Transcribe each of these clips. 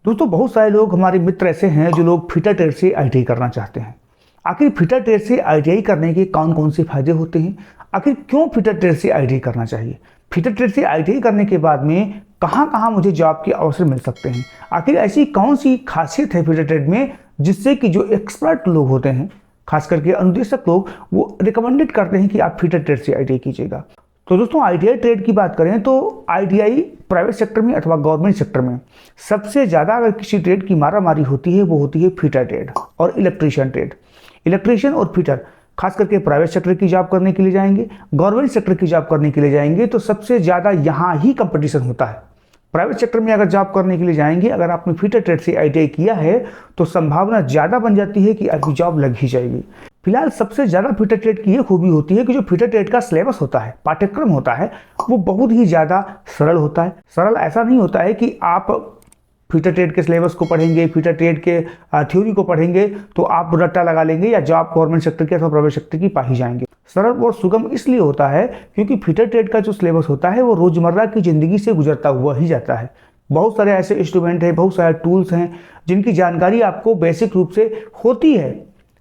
दोस्तों बहुत सारे लोग हमारे मित्र ऐसे हैं जो लोग फिटर ट्रेड से आईटीआई करना चाहते हैं। आखिर फिटर ट्रेड से आईटीआई करने के कौन कौन से फायदे होते हैं, आखिर क्यों फिटर ट्रेड से आईटीआई करना चाहिए, फिटर ट्रेड से आईटीआई करने के बाद में कहाँ कहाँ मुझे जॉब के अवसर मिल सकते हैं, आखिर ऐसी कौन सी खासियत है फिटर ट्रेड में जिससे कि जो एक्सपर्ट लोग होते हैं, खास करके अनुदेशक लोग, वो रिकमेंडेड करते हैं कि आप फिटर ट्रेड से आईटीआई कीजिएगा। तो दोस्तों आईटीआई ट्रेड की बात करें तो आईटीआई प्राइवेट सेक्टर में अथवा गवर्नमेंट सेक्टर में सबसे ज़्यादा अगर किसी ट्रेड की मारामारी होती है वो होती है फिटर ट्रेड और इलेक्ट्रीशियन ट्रेड। इलेक्ट्रीशियन और फिटर खास करके प्राइवेट सेक्टर की जॉब करने के लिए जाएंगे, गवर्नमेंट सेक्टर की जॉब करने के लिए जाएंगे तो सबसे ज़्यादा यहाँ ही कंपटीशन होता है। प्राइवेट सेक्टर में अगर जॉब करने के लिए जाएंगे, अगर आपने फिटर ट्रेड से आईटीआई किया है तो संभावना ज़्यादा बन जाती है कि आपकी जॉब लग ही जाएगी। फिलहाल सबसे ज़्यादा फिटर ट्रेड की ये खूबी होती है कि जो फिटर ट्रेड का सिलेबस होता है, पाठ्यक्रम होता है, वो बहुत ही ज़्यादा सरल होता है। सरल ऐसा नहीं होता है कि आप फिटर ट्रेड के सिलेबस को पढ़ेंगे, फिटर ट्रेड के थ्योरी को पढ़ेंगे तो आप रट्टा लगा लेंगे या जॉब गवर्नमेंट सेक्टर की अथवा प्राइवेट सेक्टर की पा ही जाएंगे। सरल और सुगम इसलिए होता है क्योंकि फिटर ट्रेड का जो सिलेबस होता है वो रोजमर्रा की जिंदगी से गुजरता हुआ ही जाता है। बहुत सारे ऐसे इंस्ट्रूमेंट हैं, बहुत सारे टूल्स हैं जिनकी जानकारी आपको बेसिक रूप से होती है।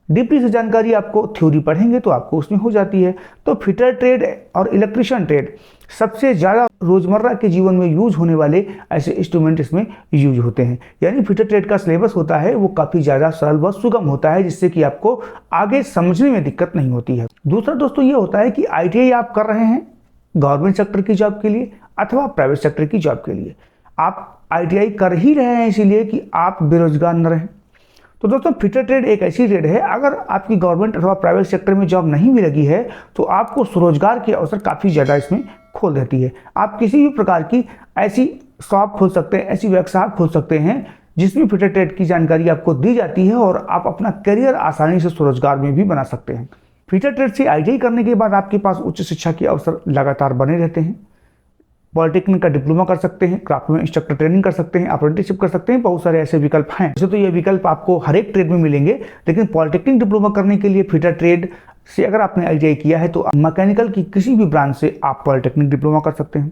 डीपली से जानकारी आपको थ्योरी पढ़ेंगे तो आपको उसमें हो जाती है। तो फिटर ट्रेड और इलेक्ट्रीशियन ट्रेड सबसे ज़्यादा रोजमर्रा के जीवन में यूज होने वाले ऐसे इंस्ट्रूमेंट इसमें यूज होते हैं। यानी फिटर ट्रेड का सिलेबस होता है वो काफ़ी ज़्यादा सरल व सुगम होता है जिससे कि आपको आगे समझने में दिक्कत नहीं होती है। दूसरा दोस्तों ये होता है कि आईटीआई आप कर रहे हैं गवर्नमेंट सेक्टर की जॉब के लिए अथवा प्राइवेट सेक्टर की जॉब के लिए, आप आईटीआई कर ही रहे हैं इसीलिए कि आप बेरोजगार न रहें। तो दोस्तों फिटर ट्रेड एक ऐसी ट्रेड है, अगर आपकी गवर्नमेंट अथवा प्राइवेट सेक्टर में जॉब नहीं भी लगी है तो आपको स्वरोजगार के अवसर काफ़ी ज़्यादा इसमें खोल देती है। आप किसी भी प्रकार की ऐसी शॉप खोल सकते हैं, ऐसी वर्कशॉप खोल सकते हैं जिसमें फिटर ट्रेड की जानकारी आपको दी जाती है और आप अपना करियर आसानी से स्वरोजगार में भी बना सकते हैं। फिटर ट्रेड से आईटीआई करने के बाद आपके पास उच्च शिक्षा के अवसर लगातार बने रहते हैं। पॉलिटेक्निक का डिप्लोमा कर सकते हैं, क्राफ्ट में इंस्ट्रक्टर ट्रेनिंग कर सकते हैं, अप्रेंटिसशिप कर सकते हैं, बहुत सारे ऐसे विकल्प हैं। वैसे तो ये विकल्प आपको हर एक ट्रेड में मिलेंगे, लेकिन पॉलिटेक्निक डिप्लोमा करने के लिए फिटर ट्रेड से अगर आपने आईटीआई किया है तो मैकेनिकल की किसी भी ब्रांच से आप पॉलिटेक्निक डिप्लोमा कर सकते हैं।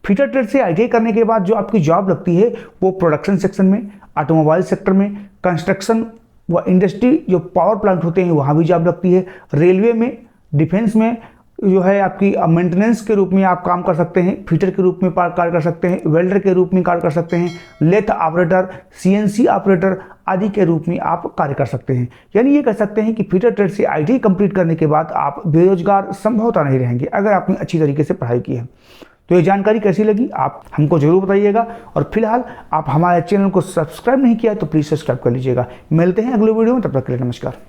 फिटर ट्रेड से आईटीआई करने के बाद जो आपकी जॉब लगती है वो प्रोडक्शन सेक्शन में, ऑटोमोबाइल सेक्टर में, कंस्ट्रक्शन व इंडस्ट्री जो पावर प्लांट होते हैं वहाँ भी जॉब लगती है, रेलवे में, डिफेंस में जो है आपकी मेंटेनेंस के रूप में आप काम कर सकते हैं, फिटर के रूप में कार्य कर सकते हैं, वेल्डर के रूप में कार्य कर सकते हैं, लेथ ऑपरेटर, सीएनसी ऑपरेटर आदि के रूप में आप कार्य कर सकते हैं। यानी ये कह सकते हैं कि फिटर ट्रेड से आईटीआई कंप्लीट करने के बाद आप बेरोजगार संभवतः नहीं रहेंगे अगर आपने अच्छी तरीके से पढ़ाई की है। तो ये जानकारी कैसी लगी आप हमको जरूर बताइएगा, और फिलहाल आप हमारे चैनल को सब्सक्राइब नहीं किया है तो प्लीज़ सब्सक्राइब कर लीजिएगा। मिलते हैं अगले वीडियो में, तब तक के लिए नमस्कार।